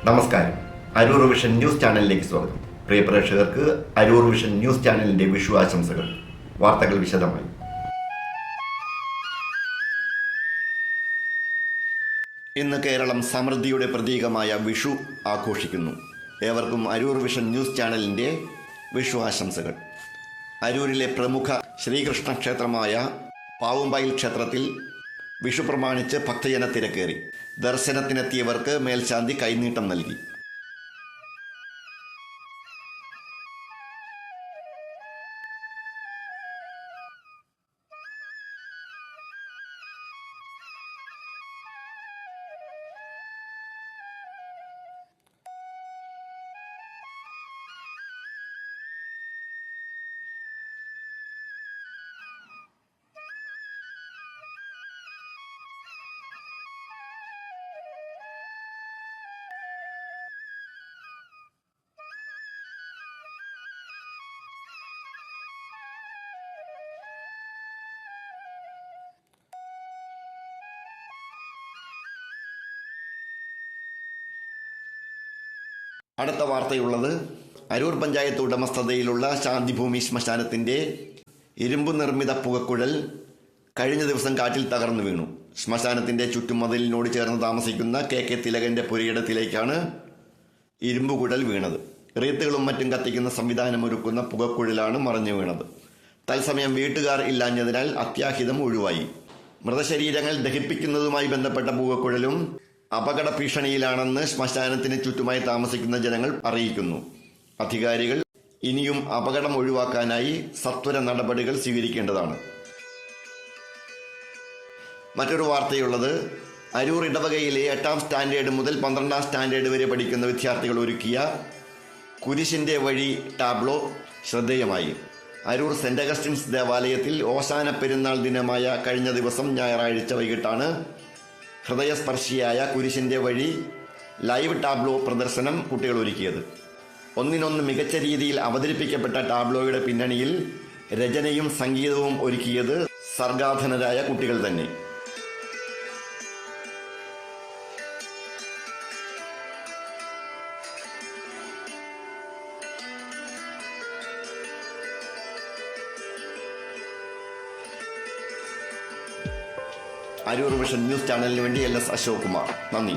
നമസ്കാരം. Aroor vision news ചാനലിലേക്ക് സ്വാഗതം. പ്രിയ പ്രേക്ഷകർക്ക് അരൂർ വിഷൻ ന്യൂസ് ചാനലിന്റെ വിഷു ആശംസകൾ. വാർത്തകൾ വിശദമായി. ഇന്ന് കേരളം സമൃദ്ധിയുടെ പ്രതീകമായ വിഷു ആഘോഷിക്കുന്നു. ഏവർക്കും അരൂർ വിഷൻ ന്യൂസ് ചാനലിന്റെ വിഷു ആശംസകൾ. അരൂരിലെ പ്രമുഖ ശ്രീകൃഷ്ണ ക്ഷേത്രമായ പാവുമ്പയിൽ ക്ഷേത്രത്തിൽ വിഷു പ്രമാണിച്ച് ഭക്തജന തിരക്കേറി. ദർശനത്തിനെത്തിയവർക്ക് മേൽശാന്തി കൈനീട്ടം നൽകി. അടുത്ത വാർത്തയുള്ളത് അരൂർ പഞ്ചായത്ത് ഉടമസ്ഥതയിലുള്ള ശാന്തിഭൂമി ശ്മശാനത്തിന്റെ ഇരുമ്പ് നിർമ്മിത പുകക്കുഴൽ കഴിഞ്ഞ ദിവസം കാറ്റിൽ തകർന്നു വീണു. ശ്മശാനത്തിന്റെ ചുറ്റുമതിലിനോട് ചേർന്ന് താമസിക്കുന്ന കെ തിലകന്റെ പുരയിടത്തിലേക്കാണ് ഇരുമ്പുകുഴൽ വീണത്. റീത്തുകളും മറ്റും കത്തിക്കുന്ന സംവിധാനമൊരുക്കുന്ന പുകക്കുഴലാണ് മറിഞ്ഞു വീണത്. തത്സമയം വീട്ടുകാർ ഇല്ലാഞ്ഞതിനാൽ അത്യാഹിതം ഒഴിവായി. മൃതശരീരങ്ങൾ ദഹിപ്പിക്കുന്നതുമായി ബന്ധപ്പെട്ട പുകക്കുഴലും അപകട ഭീഷണിയിലാണെന്ന് ശ്മശാനത്തിന് ചുറ്റുമായി താമസിക്കുന്ന ജനങ്ങൾ അറിയിക്കുന്നു. അധികാരികൾ ഇനിയും അപകടം ഒഴിവാക്കാനായി സത്വര നടപടികൾ സ്വീകരിക്കേണ്ടതാണ്. മറ്റൊരു വാർത്തയുള്ളത് അരൂർ ഇടവകയിലെ 8ാം സ്റ്റാൻഡേർഡ് മുതൽ 12ാം സ്റ്റാൻഡേർഡ് വരെ പഠിക്കുന്ന വിദ്യാർത്ഥികൾ ഒരുക്കിയ കുരിശിന്റെ വഴി ടാബ്ലോ ശ്രദ്ധേയമായി. അരൂർ സെന്റ് അഗസ്റ്റിൻസ് ദേവാലയത്തിൽ ഓശാന പെരുന്നാൾ ദിനമായ കഴിഞ്ഞ ദിവസം ഞായറാഴ്ച വൈകിട്ടാണ് ഹൃദയസ്പർശിയായ കുരിശിന്റെ വഴി ലൈവ് ടാബ്ലോ പ്രദർശനം കുട്ടികൾ ഒരുക്കിയത്. ഒന്നിനൊന്ന് മികച്ച രീതിയിൽ അവതരിപ്പിക്കപ്പെട്ട ടാബ്ലോയുടെ പിന്നണിയിൽ രചനയും സംഗീതവും ഒരുക്കിയത് സർഗാധനരായ കുട്ടികൾ തന്നെ. അരൂർ വിഷൻ ന്യൂസ് ചാനലിന് വേണ്ടി LS അശോക് കുമാർ. നന്ദി.